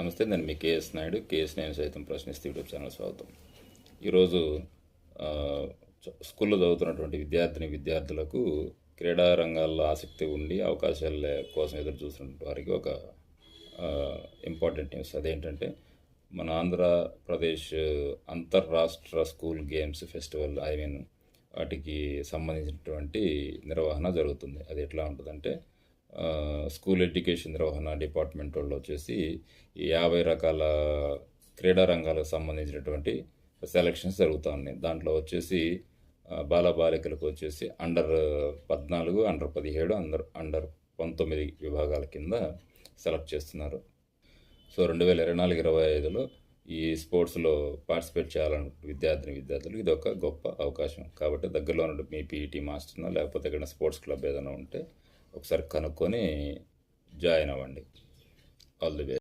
నమస్తే, నేను మీ KS Naidu. KS నేను సైతం ప్రశ్నిస్తే యూట్యూబ్ ఛానల్ స్వాగతం. ఈరోజు ఆ, స్కూల్లో చదువుతున్నటువంటి విద్యార్థులకు క్రీడా రంగాల్లో ఆసక్తి ఉండి అవకాశాల కోసం ఎదురు చూస్తున్నటువంటి వారికి ఒక ఇంపార్టెంట్ న్యూస్. అదేంటంటే, మన ఆంధ్రప్రదేశ్ అంతర్రాష్ట్ర స్కూల్ గేమ్స్ ఫెస్టివల్ వాటికి సంబంధించినటువంటి నిర్వహణ జరుగుతుంది. అది ఎట్లా ఉంటుందంటే, స్కూల్ ఎడ్యుకేషన్ నిర్వహణ డిపార్ట్మెంట్ వాళ్ళు వచ్చేసి ఈ 50 రకాల క్రీడా రంగాలకు సంబంధించినటువంటి సెలక్షన్స్ జరుగుతూ ఉన్నాయి. దాంట్లో వచ్చేసి బాలబాలికలకు వచ్చేసి అండర్ 14, అండర్ 17, అండర్ 19 విభాగాల కింద సెలెక్ట్ చేస్తున్నారు. సో 2024-25లో ఈ స్పోర్ట్స్లో పార్టిసిపేట్ చేయాలనుకుంటే విద్యార్థులు ఇది ఒక గొప్ప అవకాశం. కాబట్టి దగ్గరలో ఉన్న మీ పీఈటీ మాస్టర్నో లేకపోతే ఎక్కడ స్పోర్ట్స్ క్లబ్ ఏదైనా ఉంటే ఒకసారి కనుక్కొని జాయిన్ అవ్వండి. All the best.